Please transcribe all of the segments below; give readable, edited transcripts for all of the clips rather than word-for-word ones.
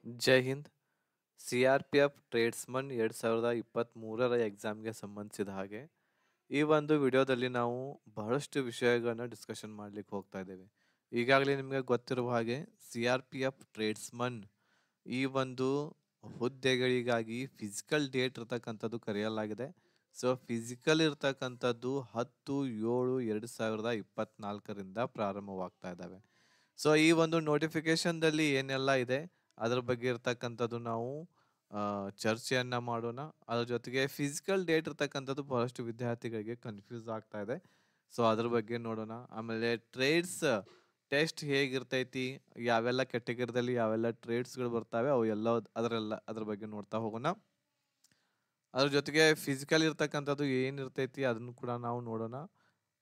ಜೈ Hind. CRPF tradesman 2023ರ ಎಕ್ಸಾಮ್ಗೆ ಸಂಬಂಧಿಸಿದ ಹಾಗೆ ಈ ಒಂದು ವಿಡಿಯೋದಲ್ಲಿ ನಾವು ಬಹಳಷ್ಟು ವಿಷಯಗಳನ್ನ ಡಿಸ್ಕಷನ್ ಮಾಡ್ಲಿಕ್ಕೆ ಹೋಗ್ತಾ ಇದ್ದೇವೆ. ಈಗಾಗಲೇ ನಿಮಗೆ ಗೊತ್ತಿರುವ ಹಾಗೆ CRPF ಟ್ರೇಡ್ಸ್ಮನ್ ಈ ಒಂದು ಹುದ್ದೆಗಳಿಗಾಗಿ ಫಿಸಿಕಲ್ ಡೇಟ್ ಇರ್ತಕ್ಕಂಥದ್ದು ಕರೆಯಲಾಗಿದೆ. ಸೊ ಫಿಸಿಕಲ್ ಇರ್ತಕ್ಕಂಥದ್ದು 10/7/2024ರಿಂದ ಪ್ರಾರಂಭವಾಗ್ತಾ ಇದ್ದಾವೆ. ಸೊ ಈ ಒಂದು ನೋಟಿಫಿಕೇಶನ್ದಲ್ಲಿ ಏನೆಲ್ಲ ಇದೆ ಅದರ ಬಗ್ಗೆ ಇರ್ತಕ್ಕಂಥದ್ದು ನಾವು ಚರ್ಚೆಯನ್ನ ಮಾಡೋಣ. ಅದ್ರ ಜೊತೆಗೆ ಫಿಸಿಕಲ್ ಡೇಟ್ ಇರ್ತಕ್ಕಂಥದ್ದು ಬಹಳಷ್ಟು ವಿದ್ಯಾರ್ಥಿಗಳಿಗೆ ಕನ್ಫ್ಯೂಸ್ ಆಗ್ತಾ ಇದೆ. ಸೊ ಅದ್ರ ಬಗ್ಗೆ ನೋಡೋಣ. ಆಮೇಲೆ ಟ್ರೇಡ್ಸ್ ಟೆಸ್ಟ್ ಹೇಗಿರ್ತೈತಿ, ಯಾವೆಲ್ಲ ಕ್ಯಾಟಗರಿದಲ್ಲಿ ಯಾವೆಲ್ಲ ಟ್ರೇಡ್ಸ್ಗಳು ಬರ್ತಾವೆ, ಅವು ಎಲ್ಲ ಅದ್ರ ಬಗ್ಗೆ ನೋಡ್ತಾ ಹೋಗೋಣ. ಅದ್ರ ಜೊತೆಗೆ ಫಿಸಿಕಲ್ ಇರ್ತಕ್ಕಂಥದ್ದು ಏನಿರ್ತೈತಿ ಅದನ್ನು ಕೂಡ ನಾವು ನೋಡೋಣ.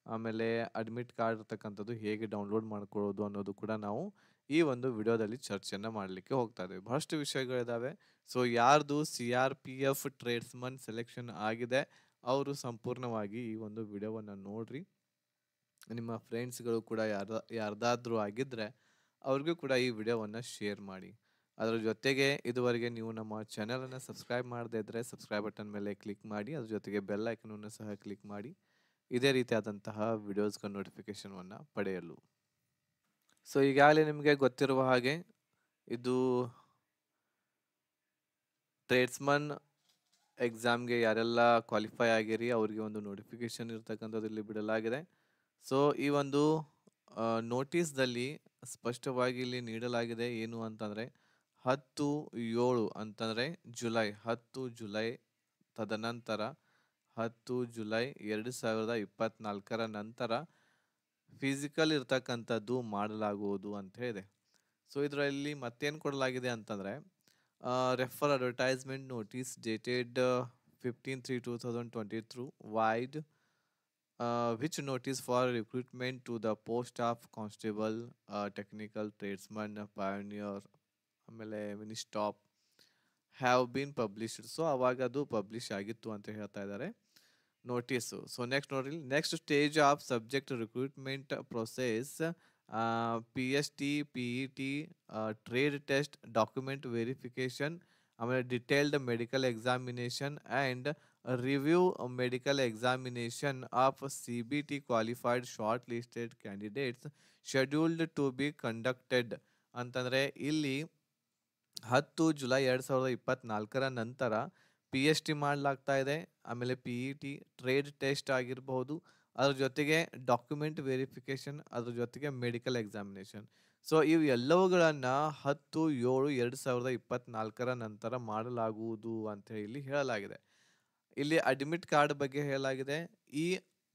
ಆಮೇಲೆ ಅಡ್ಮಿಟ್ ಕಾರ್ಡ್ ಇರ್ತಕ್ಕಂಥದ್ದು ಹೇಗೆ ಡೌನ್ಲೋಡ್ ಮಾಡ್ಕೊಳ್ಳೋದು ಅನ್ನೋದು ಕೂಡ ನಾವು ಈ ಒಂದು ವಿಡಿಯೋದಲ್ಲಿ ಚರ್ಚೆಯನ್ನ ಮಾಡಲಿಕ್ಕೆ ಹೋಗ್ತಾ ಇದ್ದೇವೆ. ಬಹಳಷ್ಟು ವಿಷಯಗಳಿದಾವೆ. ಸೊ ಯಾರ್ದು CRPF ಟ್ರೇಡ್ಸ್ಮನ್ ಸೆಲೆಕ್ಷನ್ ಆಗಿದೆ ಅವರು ಸಂಪೂರ್ಣವಾಗಿ ಈ ಒಂದು ವಿಡಿಯೋವನ್ನ ನೋಡ್ರಿ. ನಿಮ್ಮ ಫ್ರೆಂಡ್ಸ್ಗಳು ಕೂಡ ಯಾರ್ದಾದ್ರೂ ಆಗಿದ್ರೆ ಅವ್ರಿಗೂ ಕೂಡ ಈ ವಿಡಿಯೋವನ್ನ ಶೇರ್ ಮಾಡಿ. ಅದರ ಜೊತೆಗೆ ಇದುವರೆಗೆ ನೀವು ನಮ್ಮ ಚಾನೆಲನ್ನು ಸಬ್ಸ್ಕ್ರೈಬ್ ಮಾಡದೇ ಇದ್ರೆ ಸಬ್ಸ್ಕ್ರೈಬ್ ಬಟನ್ ಮೇಲೆ ಕ್ಲಿಕ್ ಮಾಡಿ. ಅದ್ರ ಜೊತೆಗೆ ಬೆಲ್ ಐಕನನ್ನು ಸಹ ಕ್ಲಿಕ್ ಮಾಡಿ ಇದೇ ರೀತಿಯಾದಂತಹ ವಿಡಿಯೋಸ್ಗಳ ನೋಟಿಫಿಕೇಶನ್ ಪಡೆಯಲು. ಸೊ ಈಗಾಗಲೇ ನಿಮಗೆ ಗೊತ್ತಿರುವ ಹಾಗೆ ಇದು ಟ್ರೇಡ್ಸ್ಮನ್ ಎಕ್ಸಾಮ್ಗೆ ಯಾರೆಲ್ಲ ಕ್ವಾಲಿಫೈ ಆಗಿರಿ ಅವರಿಗೆ ಒಂದು ನೋಟಿಫಿಕೇಶನ್ ಇರ್ತಕ್ಕಂಥದ್ದು ಇಲ್ಲಿ ಬಿಡಲಾಗಿದೆ. ಸೊ ಈ ಒಂದು ನೋಟಿಸ್ದಲ್ಲಿ ಸ್ಪಷ್ಟವಾಗಿ ಇಲ್ಲಿ ನೀಡಲಾಗಿದೆ ಏನು ಅಂತಂದರೆ 10/7 ಅಂತಂದರೆ ಜುಲೈ 10 ಜುಲೈ, ತದನಂತರ 10 ಜುಲೈ 2024 ನಂತರ ಫಿಸಿಕಲ್ ಇರ್ತಕ್ಕಂಥದ್ದು ಮಾಡಲಾಗುವುದು ಅಂತ ಇದೆ. ಸೊ ಇದರಲ್ಲಿ ಮತ್ತೇನು ಕೊಡಲಾಗಿದೆ ಅಂತಂದರೆ refer advertisement notice dated 15/3/2023 wide which notice for recruitment to the post of constable, technical tradesman, pioneer, ಆಮೇಲೆ mini stop have been published. So ಅವಾಗ ಅದು ಪಬ್ಲಿಷ್ ಆಗಿತ್ತು ಅಂತ ಹೇಳ್ತಾ ಇದ್ದಾರೆ notice. So next stage of subject recruitment process, PST PET trade test, document verification, ಆಮೇಲೆ detailed medical examination and review medical examination of CBT qualified short listed candidates scheduled to be conducted ಅಂತಂದರೆ ಇಲ್ಲಿ 10 July 2024 ನಂತರ PST ಮಾಡಲಾಗ್ತಾ ಇದೆ. ಆಮೇಲೆ PET trade test ಆಗಿರಬಹುದು, ಅದ್ರ ಜೊತೆಗೆ ಡಾಕ್ಯುಮೆಂಟ್ ವೆರಿಫಿಕೇಶನ್, ಅದ್ರ ಜೊತೆಗೆ ಮೆಡಿಕಲ್ ಎಕ್ಸಾಮಿನೇಷನ್. ಸೊ ಇವು ಎಲ್ಲವುಗಳನ್ನು 10/7/2024 ನಂತರ ಮಾಡಲಾಗುವುದು ಅಂತ ಇಲ್ಲಿ ಹೇಳಲಾಗಿದೆ. ಇಲ್ಲಿ ಅಡ್ಮಿಟ್ ಕಾರ್ಡ್ ಬಗ್ಗೆ ಹೇಳಲಾಗಿದೆ. ಈ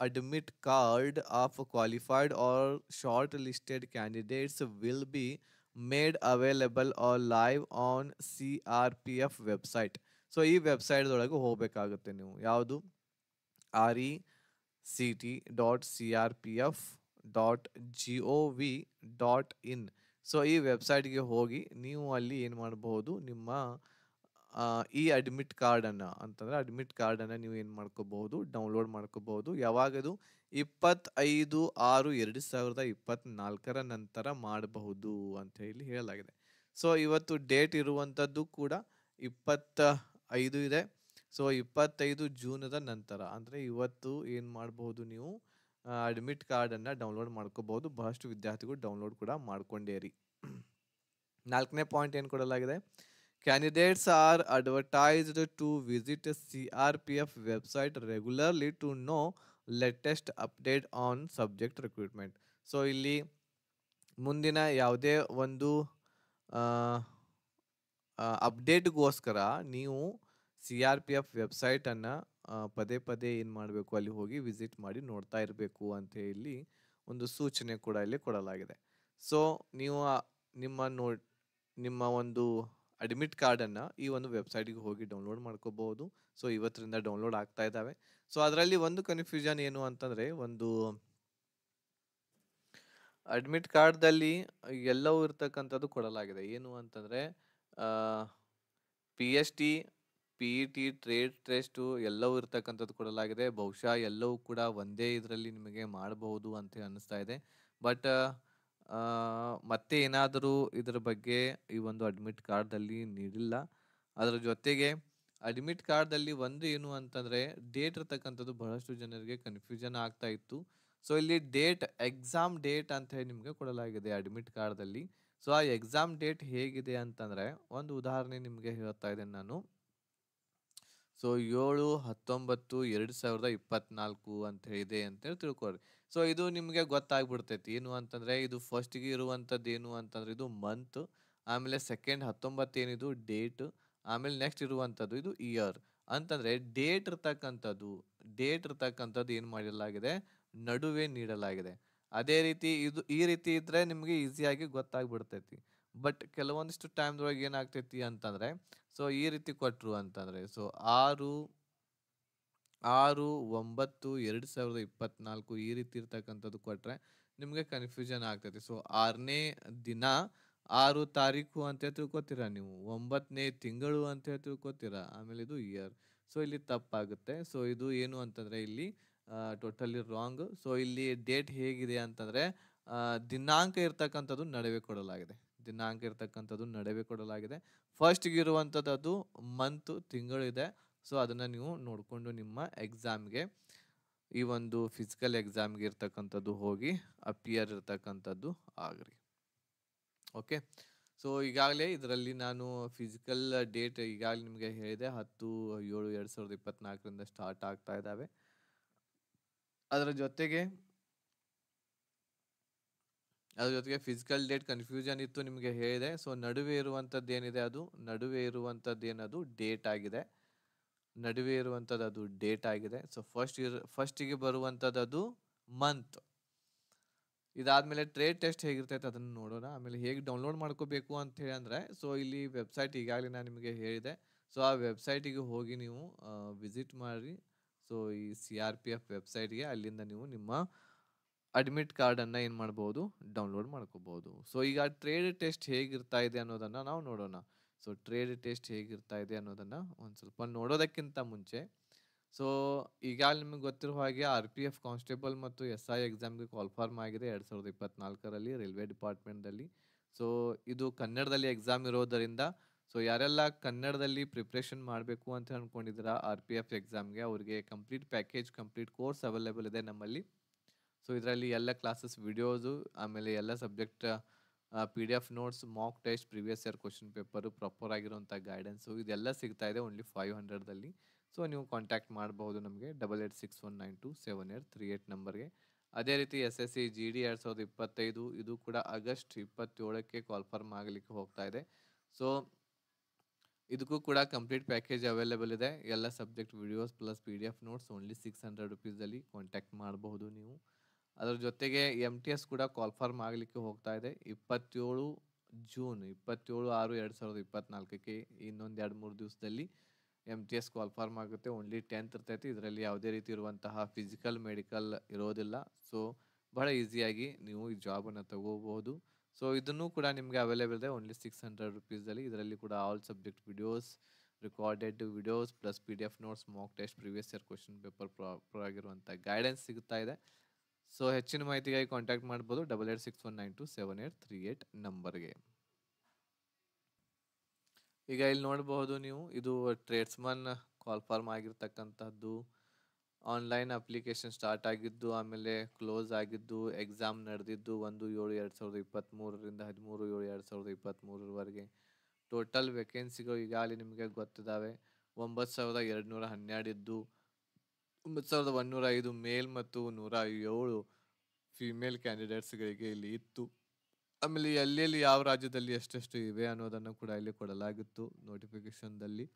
admit card of qualified or short listed candidates will be made available or live on CRPF website. So ಈ ವೆಬ್ಸೈಟ್ದೊಳಗೆ ಹೋಗಬೇಕಾಗುತ್ತೆ ನೀವು. ಯಾವುದು? RECT.CRPF.gov.in. ಸೊ ಈ ವೆಬ್ಸೈಟ್ಗೆ ಹೋಗಿ ನೀವು ಅಲ್ಲಿ ಏನು ಮಾಡಬಹುದು, ನಿಮ್ಮ ಈ ಅಡ್ಮಿಟ್ ಕಾರ್ಡನ್ನು ನೀವು ಏನು ಮಾಡ್ಕೋಬಹುದು, ಡೌನ್ಲೋಡ್ ಮಾಡ್ಕೋಬಹುದು. ಯಾವಾಗದು? 25/6/2024 ನಂತರ ಮಾಡಬಹುದು ಅಂತ ಹೇಳಿ ಹೇಳಲಾಗಿದೆ. ಸೊ ಇವತ್ತು ಡೇಟ್ ಇರುವಂಥದ್ದು ಕೂಡ 25 ಇದೆ. ಸೊ 25 ಜೂನದ ನಂತರ ಅಂದರೆ ಇವತ್ತು ಏನು ಮಾಡಬಹುದು, ನೀವು ಅಡ್ಮಿಟ್ ಕಾರ್ಡನ್ನು ಡೌನ್ಲೋಡ್ ಮಾಡ್ಕೋಬಹುದು. ಬಹಳಷ್ಟು ವಿದ್ಯಾರ್ಥಿಗಳು ಡೌನ್ಲೋಡ್ ಕೂಡ ಮಾಡ್ಕೊಂಡೇರಿ. 4ನೇ ಪಾಯಿಂಟ್ ಏನು ಕೊಡಲಾಗಿದೆ? Candidates are advertised to visit CRPF website regularly to know latest update on subject recruitment. So ಇಲ್ಲಿ ಮುಂದಿನ ಯಾವುದೇ ಒಂದು ಅಪ್ಡೇಟ್ಗೋಸ್ಕರ ನೀವು CRPF ವೆಬ್ಸೈಟನ್ನು ಪದೇ ಪದೇ ಏನು ಮಾಡಬೇಕು, ಅಲ್ಲಿ ಹೋಗಿ ವಿಸಿಟ್ ಮಾಡಿ ನೋಡ್ತಾ ಇರಬೇಕು ಅಂತ ಹೇಳಿ ಒಂದು ಸೂಚನೆ ಕೂಡ ಇಲ್ಲಿ ಕೊಡಲಾಗಿದೆ. ಸೊ ನೀವು ನಿಮ್ಮ ಒಂದು ಅಡ್ಮಿಟ್ ಕಾರ್ಡನ್ನು ಈ ಒಂದು ವೆಬ್ಸೈಟಿಗೆ ಹೋಗಿ ಡೌನ್ಲೋಡ್ ಮಾಡ್ಕೋಬಹುದು. ಸೊ ಇವತ್ತರಿಂದ ಡೌನ್ಲೋಡ್ ಆಗ್ತಾ ಇದ್ದಾವೆ. ಸೊ ಅದರಲ್ಲಿ ಒಂದು ಕನ್ಫ್ಯೂಷನ್ ಏನು ಅಂತಂದರೆ, ಒಂದು ಅಡ್ಮಿಟ್ ಕಾರ್ಡ್ದಲ್ಲಿ ಎಲ್ಲವೂ ಇರ್ತಕ್ಕಂಥದ್ದು ಕೊಡಲಾಗಿದೆ. ಏನು ಅಂತಂದರೆ PST PET ಟ್ರೇಡ್ ಟೆಸ್ಟು ಎಲ್ಲವೂ ಇರ್ತಕ್ಕಂಥದ್ದು ಕೊಡಲಾಗಿದೆ. ಬಹುಶಃ ಎಲ್ಲವೂ ಕೂಡ ಒಂದೇ ಇದರಲ್ಲಿ ನಿಮಗೆ ಮಾಡಬಹುದು ಅಂತ ಅನ್ನಿಸ್ತಾ ಇದೆ. ಬಟ್ ಆ, ಮತ್ತೆ ಏನಾದರೂ ಇದ್ರ ಬಗ್ಗೆ ಈ ಒಂದು ಅಡ್ಮಿಟ್ ಕಾರ್ಡ್‌ದಲ್ಲಿ ನೀಡಿಲ್ಲ. ಅದರ ಜೊತೆಗೆ ಅಡ್ಮಿಟ್ ಕಾರ್ಡ್‌ದಲ್ಲಿ ಒಂದು ಏನು ಅಂತಂದ್ರೆ ಡೇಟ್ ಇರ್ತಕ್ಕಂಥದ್ದು ಬಹಳಷ್ಟು ಜನರಿಗೆ ಕನ್‌ಫ್ಯೂಷನ್ ಆಗ್ತಾ ಇತ್ತು. ಸೊ ಇಲ್ಲಿ ಎಕ್ಸಾಮ್ ಡೇಟ್ ಅಂತ ಹೇಳಿ ನಿಮ್ಗೆ ಕೊಡಲಾಗಿದೆ ಅಡ್ಮಿಟ್ ಕಾರ್ಡ್‌ದಲ್ಲಿ. ಸೊ ಆ ಎಕ್ಸಾಮ್ ಡೇಟ್ ಹೇಗಿದೆ ಅಂತಂದ್ರೆ ಒಂದು ಉದಾಹರಣೆ ನಿಮ್ಗೆ ಹೇಳ್ತಾ ಇದ್ದೇನೆ ನಾನು. ಸೊ 7/19/2024 ಅಂತ ಇದೆ ಅಂತೇಳಿ ತಿಳ್ಕೊಳ್ರಿ. ಸೊ ಇದು ನಿಮ್ಗೆ ಗೊತ್ತಾಗ್ಬಿಡ್ತೈತಿ ಏನು ಅಂತಂದ್ರೆ ಇದು ಫಸ್ಟ್‌ಗೆ ಇರುವಂತದ್ದು ಏನು ಅಂತಂದ್ರೆ ಇದು ಮಂತ್, ಆಮೇಲೆ ಸೆಕೆಂಡ್ 19 ಏನಿದು ಡೇಟ್, ಆಮೇಲೆ ನೆಕ್ಸ್ಟ್ ಇರುವಂತದ್ದು ಇದು ಇಯರ್. ಅಂತಂದ್ರೆ ಡೇಟ್ ಇರ್ತಕ್ಕಂಥದ್ದು ಏನ್ ಮಾಡಲಾಗಿದೆ, ನಡುವೆ ನೀಡಲಾಗಿದೆ. ಅದೇ ರೀತಿ ಈ ರೀತಿ ಇದ್ರೆ ನಿಮ್ಗೆ ಈಸಿಯಾಗಿ ಗೊತ್ತಾಗ್ಬಿಡ್ತೈತಿ. ಬಟ್ ಕೆಲವೊಂದಿಷ್ಟು ಟೈಮ್‌ದೊಳಗೆ ಏನಾಗ್ತೈತಿ ಅಂತಂದ್ರೆ ಸೊ ಈ ರೀತಿ ಕೊಟ್ರು ಅಂತಂದ್ರೆ ಸೊ 6 6/9/2024 ಈ ರೀತಿ ಇರ್ತಕ್ಕಂಥದ್ದು ಕೊಟ್ರೆ ನಿಮ್ಗೆ ಕನ್ಫ್ಯೂಷನ್ ಆಗ್ತೈತಿ. ಸೊ 6ನೇ ದಿನ 6 ತಾರೀಕು ಅಂತ ತಿಳ್ಕೊತೀರಾ ನೀವು, 9ನೇ ತಿಂಗಳು ಅಂತ ತಿಳ್ಕೊತೀರಾ, ಆಮೇಲೆ ಇದು ಇಯರ್. ಸೊ ಇಲ್ಲಿ ತಪ್ಪಾಗುತ್ತೆ. ಸೊ ಇದು ಏನು ಅಂತಂದ್ರೆ ಇಲ್ಲಿ ಟೋಟಲಿ ರಾಂಗ್. ಸೊ ಇಲ್ಲಿ ಡೇಟ್ ಹೇಗಿದೆ ಅಂತಂದ್ರೆ ದಿನಾಂಕ ಇರ್ತಕ್ಕಂಥದ್ದು ನಡುವೆ ಕೊಡಲಾಗಿದೆ. ದಿನಾಂಕ ಇರ್ತಕ್ಕಂಥದ್ದು ನಡುವೆ ಕೊಡಲಾಗಿದೆ. ಫಸ್ಟ್‌ಗೆ ಇರುವಂಥದ್ದು ಅದು ಮಂತ್ ತಿಂಗಳು ಇದೆ. ಸೊ ಅದನ್ನ ನೀವು ನೋಡ್ಕೊಂಡು ನಿಮ್ಮ ಎಕ್ಸಾಮ್‌ಗೆ ಈ ಒಂದು ಫಿಸಿಕಲ್ ಎಕ್ಸಾಮ್‌ಗೆ ಇರ್ತಕ್ಕಂಥದ್ದು ಹೋಗಿ ಅಪಿಯರ್ ಇರ್ತಕ್ಕಂಥದ್ದು ಆಗ್ರಿ. ಓಕೆ. ಸೊ ಈಗಾಗಲೇ ಇದರಲ್ಲಿ ನಾನು ಫಿಸಿಕಲ್ ಡೇಟ್ ಈಗಾಗಲೇ ನಿಮಗೆ ಹೇಳಿದೆ 10/7/2024 ಸ್ಟಾರ್ಟ್ ಆಗ್ತಾ ಇದ್ದಾವೆ. ಅದರ ಜೊತೆಗೆ ಫಿಸಿಕಲ್ ಡೇಟ್ ಕನ್ಫ್ಯೂಷನ್ ಇತ್ತು ನಿಮಗೆ ಹೇಳಿದೆ. ಸೊ ನಡುವೆ ಇರುವಂತದ್ದು ಡೇಟ್ ಆಗಿದೆ. ನಡುವೆ ಇರುವಂತದ್ದು ಅದು ಡೇಟ್ ಆಗಿದೆ. ಸೊ ಫಸ್ಟಿಗೆ ಬರುವಂತದ್ದು ಅದು ಮಂತ್. ಇದಾದ್ಮೇಲೆ ಟ್ರೇಡ್ ಟೆಸ್ಟ್ ಹೇಗಿರ್ತೈತೆ ಅದನ್ನು ನೋಡೋಣ. ಆಮೇಲೆ ಹೇಗೆ ಡೌನ್ಲೋಡ್ ಮಾಡ್ಕೋಬೇಕು ಅಂತ ಹೇಳಿ ಅಂದ್ರೆ ಸೊ ಇಲ್ಲಿ ವೆಬ್ಸೈಟ್ ಈಗಾಗಲೇ ನಾನು ನಿಮಗೆ ಹೇಳಿದೆ. ಸೊ ಆ ವೆಬ್ಸೈಟಿಗೆ ಹೋಗಿ ನೀವು ವಿಸಿಟ್ ಮಾಡಿ. ಸೊ ಈ CRPF ವೆಬ್ಸೈಟ್ಗೆ ಅಲ್ಲಿಂದ ನೀವು ನಿಮ್ಮ ಅಡ್ಮಿಟ್ ಕಾರ್ಡನ್ನು ಏನು ಮಾಡ್ಬೋದು, ಡೌನ್ಲೋಡ್ ಮಾಡ್ಕೋಬಹುದು. ಸೊ ಈಗ ಟ್ರೇಡ್ ಟೆಸ್ಟ್ ಹೇಗಿರ್ತಾ ಇದೆ ಅನ್ನೋದನ್ನ ನಾವು ನೋಡೋಣ. ಸೊ ಟ್ರೇಡ್ ಟೆಸ್ಟ್ ಹೇಗಿರ್ತಾ ಇದೆ ಅನ್ನೋದನ್ನ ಒಂದು ಸ್ವಲ್ಪ ನೋಡೋದಕ್ಕಿಂತ ಮುಂಚೆ ಸೊ ಈಗಾಗಲೇ ನಿಮಗೆ ಗೊತ್ತಿರೋ ಹಾಗೆ RPF ಕಾನ್ಸ್ಟೇಬಲ್ ಮತ್ತು SI ಎಕ್ಸಾಮ್ಗೆ ಕಾಲ್ಫಾರ್ಮ್ ಆಗಿದೆ 2024ರಲ್ಲಿ ರೈಲ್ವೆ ಡಿಪಾರ್ಟ್ಮೆಂಟ್‌ದಲ್ಲಿ. ಸೊ ಇದು ಕನ್ನಡದಲ್ಲಿ ಎಕ್ಸಾಮ್ ಇರೋದರಿಂದ ಸೊ ಯಾರೆಲ್ಲ ಕನ್ನಡದಲ್ಲಿ ಪ್ರಿಪ್ರೇಷನ್ ಮಾಡಬೇಕು ಅಂತ ಅನ್ಕೊಂಡಿದ್ದೀರಾ RPF ಎಕ್ಸಾಮ್ಗೆ ಅವರಿಗೆ complete package, complete course available ಇದೆ ನಮ್ಮಲ್ಲಿ. ಸೊ ಇದರಲ್ಲಿ ಎಲ್ಲ ಕ್ಲಾಸಸ್ ವಿಡಿಯೋಸು, ಆಮೇಲೆ ಎಲ್ಲ subject PDF notes, mock test, previous year question paper, proper ಆಗಿರುವಂಥ ಗೈಡೆನ್ಸು ಇದೆಲ್ಲ ಸಿಗ್ತಾ ಇದೆ ಓನ್ಲಿ 500ದಲ್ಲಿ. ಸೊ ನೀವು ಕಾಂಟ್ಯಾಕ್ಟ್ ಮಾಡಬಹುದು ನಮಗೆ 8861927838 ನಂಬರ್ಗೆ. ಅದೇ ರೀತಿ SSC GD 2025 ಇದು ಕೂಡ ಆಗಸ್ಟ್ 27ಕ್ಕೆ ಕಾಲ್ಫರ್ಮ್ ಆಗಲಿಕ್ಕೆ ಹೋಗ್ತಾ ಇದೆ. ಸೊ ಇದಕ್ಕೂ ಕೂಡ ಕಂಪ್ಲೀಟ್ ಪ್ಯಾಕೇಜ್ ಅವೈಲೇಬಲ್ ಇದೆ. ಎಲ್ಲ subject videos plus PDF notes only 600 ರುಪೀಸಲ್ಲಿ ಕಾಂಟ್ಯಾಕ್ಟ್ ಮಾಡಬಹುದು ನೀವು. ಅದರ ಜೊತೆಗೆ MTS ಕೂಡ ಕಾಲ್ಫಾರ್ಮ್ ಆಗಲಿಕ್ಕೆ ಹೋಗ್ತಾ ಇದೆ 27 ಜೂನ್ 27/6/2024ಕ್ಕೆ. ಇನ್ನೊಂದು 2-3 ದಿವಸದಲ್ಲಿ MTS ಕಾಲ್ಫಾರ್ಮ್ ಆಗುತ್ತೆ. ಓನ್ಲಿ 10th ಇರ್ತೈತಿ. ಇದರಲ್ಲಿ ಯಾವುದೇ ರೀತಿ ಇರುವಂತಹ ಫಿಸಿಕಲ್ ಮೆಡಿಕಲ್ ಇರೋದಿಲ್ಲ. ಸೊ ಬಹಳ ಈಸಿಯಾಗಿ ನೀವು ಈ ಜಾಬನ್ನು ತಗೋಬಹುದು. ಸೊ ಇದನ್ನು ಕೂಡ ನಿಮಗೆ ಅವೈಲೇಬಲ್ ಇದೆ ಓನ್ಲಿ 600 ರುಪೀಸಲ್ಲಿ. ಇದರಲ್ಲಿ ಕೂಡ all subject videos, recorded videos plus PDF notes, mock test, previous year question paper proper ಆಗಿರುವಂಥ ಗೈಡೆನ್ಸ್ ಸಿಗ್ತಾ ಇದೆ. ಸೊ ಹೆಚ್ಚಿನ ಮಾಹಿತಿಗಾಗಿ ಕಾಂಟ್ಯಾಕ್ಟ್ ಮಾಡ್ಬೋದು 8861927838 ನಂಬರ್ಗೆ. ಈಗ ಇಲ್ಲಿ ನೋಡಬಹುದು ನೀವು ಇದು ಟ್ರೇಡ್ಸ್ಮನ್ ಕಾಲ್ಫಾರ್ಮ್ ಆಗಿರ್ತಕ್ಕಂಥದ್ದು. ಆನ್ಲೈನ್ ಅಪ್ಲಿಕೇಶನ್ ಸ್ಟಾರ್ಟ್ ಆಗಿದ್ದು, ಆಮೇಲೆ ಕ್ಲೋಸ್ ಆಗಿದ್ದು, ಎಕ್ಸಾಮ್ ನಡೆದಿದ್ದು 1/7/2023ರಿಂದ 13/7/2023ರವರೆಗೆ. ಟೋಟಲ್ ವೇಕೆನ್ಸಿಗಳು ಈಗಾಗಲೇ ನಿಮಗೆ ಗೊತ್ತಿದ್ದಾವೆ. 9,212 ಇದ್ದು 9,105 ಮೇಲ್ ಮತ್ತು 107 ಫಿಮೇಲ್ ಕ್ಯಾಂಡಿಡೇಟ್ಸ್ಗಳಿಗೆ ಇಲ್ಲಿ ಇತ್ತು. ಆಮೇಲೆ ಎಲ್ಲೆಲ್ಲಿ ಯಾವ ರಾಜ್ಯದಲ್ಲಿ ಎಷ್ಟೆಷ್ಟು ಇವೆ ಅನ್ನೋದನ್ನು ಕೂಡ ಇಲ್ಲಿ ಕೊಡಲಾಗಿತ್ತು ನೋಟಿಫಿಕೇಶನ್ದಲ್ಲಿ.